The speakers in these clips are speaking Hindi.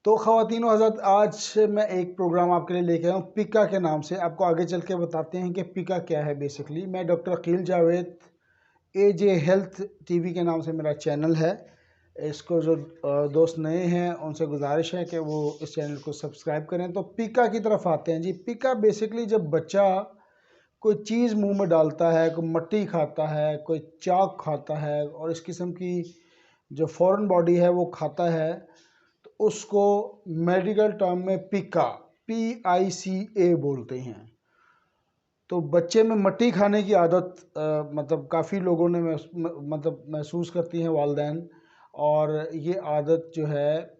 तो ख़वातीन व हज़रात, आज मैं एक प्रोग्राम आपके लिए लेके आया हूँ पिका के नाम से। आपको आगे चल के बताते हैं कि पिका क्या है। बेसिकली मैं doctor Akeel Javed, AJ health TV के नाम से मेरा चैनल है। इसको जो दोस्त नए हैं उनसे गुजारिश है कि वो इस चैनल को सब्सक्राइब करें। तो पिका की तरफ आते हैं जी। पिका बेसिकली जब बच्चा कोई चीज़ मुंह में डालता है, कोई मट्टी खाता है, कोई चाक खाता है और इस किस्म की जो फॉरेन बॉडी है वो खाता है, तो उसको मेडिकल टर्म में PICA बोलते हैं। तो बच्चे में मट्टी खाने की आदत मतलब काफ़ी लोगों ने मतलब महसूस करती हैं वालिदैन, और ये आदत जो है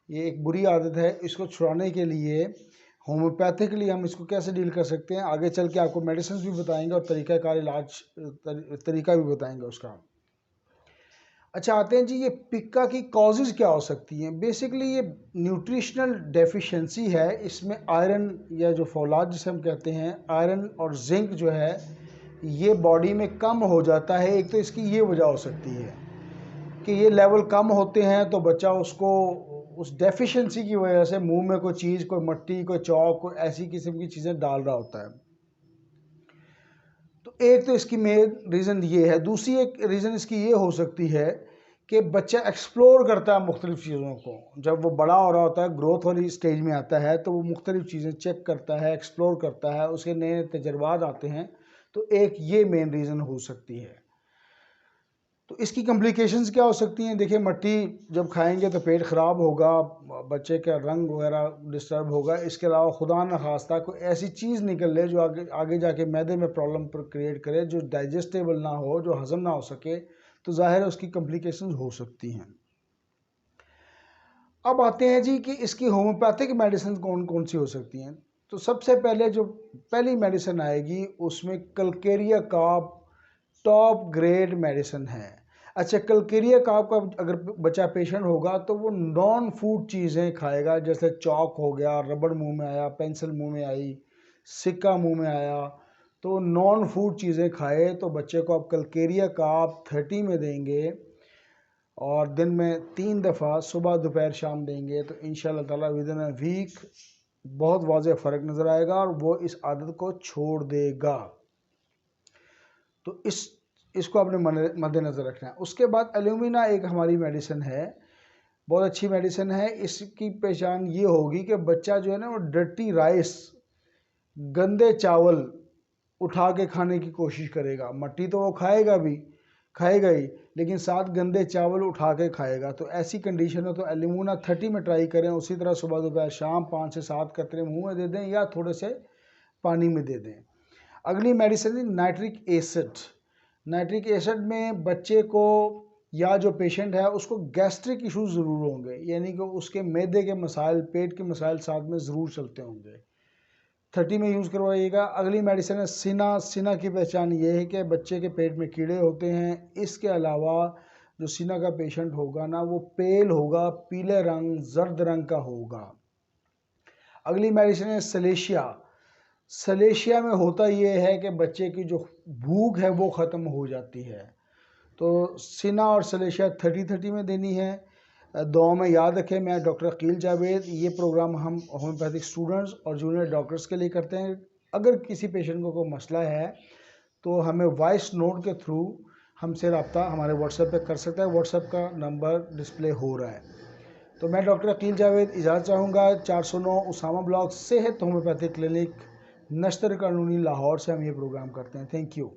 ये एक बुरी आदत है। इसको छुड़ाने के लिए होम्योपैथिकली हम इसको कैसे डील कर सकते हैं, आगे चल के आपको मेडिसिन भी बताएंगे और तरीक़ाकार इलाज तरीका भी बताएंगे उसका। अच्छा, आते हैं जी, ये पिका की कॉजेज़ क्या हो सकती हैं। बेसिकली ये न्यूट्रिशनल डेफिशिएंसी है। इसमें आयरन या जो फौलाद जिसे हम कहते हैं, आयरन और जिंक जो है ये बॉडी में कम हो जाता है। एक तो इसकी ये वजह हो सकती है कि ये लेवल कम होते हैं तो बच्चा उसको उस डेफिशिएंसी की वजह से मुंह में कोई चीज़, कोई मट्टी, कोई चौक, कोई ऐसी किस्म की चीज़ें डाल रहा होता है। तो एक तो इसकी मेन रीज़न ये है। दूसरी एक रीज़न इसकी ये हो सकती है कि बच्चा एक्सप्लोर करता है मुख्तलिफ़ चीज़ों को। जब वो बड़ा हो रहा होता है, ग्रोथ वाली स्टेज में आता है, तो वो मुख्तलिफ़ चीज़ें चेक करता है, एक्सप्लोर करता है, उसके नए तजर्बात आते हैं। तो एक ये मेन रीज़न हो सकती है। तो इसकी कॉम्प्लिकेशंस क्या हो सकती हैं। देखिए, मट्टी जब खाएंगे तो पेट ख़राब होगा, बच्चे का रंग वगैरह डिस्टर्ब होगा। इसके अलावा खुदा न खास्ता कोई ऐसी चीज़ निकल ले जो आगे जाके मैदे में प्रॉब्लम क्रिएट करे, जो डाइजेस्टेबल ना हो, जो हज़म ना हो सके, तो ज़ाहिर है उसकी कॉम्प्लिकेशंस हो सकती हैं। अब आते हैं जी कि इसकी होम्योपैथिक मेडिसिन कौन कौन सी हो सकती हैं। तो सबसे पहले जो पहली मेडिसिन आएगी उसमें Calcarea carb top grade medicine है। अच्छा, कलकेरिया कार्ब का अगर बच्चा पेशेंट होगा तो वो नॉन फूड चीज़ें खाएगा, जैसे चौक हो गया, रबड़ मुंह में आया, पेंसिल मुंह में आई, सिक्का मुंह में आया, तो नॉन फूड चीज़ें खाए। तो बच्चे को आप कलकेरिया कार्ब 30 में देंगे और दिन में 3 दफ़ा सुबह दोपहर शाम देंगे, तो इंशाल्लाह ताला विदिन अ वीक बहुत वाज़ेह फ़र्क नज़र आएगा और वो इस आदत को छोड़ देगा। तो इसको आपने मद्देनज़र रखना है। उसके बाद एल्यूमिना एक हमारी मेडिसिन है, बहुत अच्छी मेडिसिन है। इसकी पहचान ये होगी कि बच्चा जो है ना वो डर्टी राइस, गंदे चावल उठा के खाने की कोशिश करेगा। मट्टी तो वो खाएगा ही, लेकिन साथ गंदे चावल उठा के खाएगा। तो ऐसी कंडीशन है तो एल्यूमिना 30 में ट्राई करें। उसी तरह सुबह दोपहर शाम 5 से 7 कतरे मुंह में दे दें या थोड़े से पानी में दे दें। अगली मेडिसिन है नाइट्रिक एसिड। नाइट्रिक एसिड में बच्चे को या जो पेशेंट है उसको गैस्ट्रिक इशूज़ ज़रूर होंगे, यानी कि उसके मैदे के मसाइल, पेट के मसाइल साथ में ज़रूर चलते होंगे। 30 में यूज़ करवाइएगा। अगली मेडिसिन है सिना। सिना की पहचान ये है कि बच्चे के पेट में कीड़े होते हैं। इसके अलावा जो सिना का पेशेंट होगा ना वो पेल होगा, पीले रंग, जर्द रंग का होगा। अगली मेडिसिन है सलेशिया। सलेशिया में होता ये है कि बच्चे की जो भूख है वो ख़त्म हो जाती है। तो सिना और सलेशिया 30-30 में देनी है। दुआ में याद रखें, मैं डॉक्टर अकील जावेद। ये प्रोग्राम हम होम्योपैथिक स्टूडेंट्स और जूनियर डॉक्टर्स के लिए करते हैं। अगर किसी पेशेंट को कोई मसला है तो हमें वॉइस नोट के थ्रू हमसे रब्ता हमारे व्हाट्सएप पे कर सकता है। व्हाट्सएप का नंबर डिस्प्ले हो रहा है। तो मैं डॉक्टर अकील जावेद इजाज़त चाहूँगा। 409 उसामा ब्लॉक सेहत होम्योपैथिक क्लिनिक, नश्तर कानूनी, लाहौर से हम ये प्रोग्राम करते हैं। Thank you.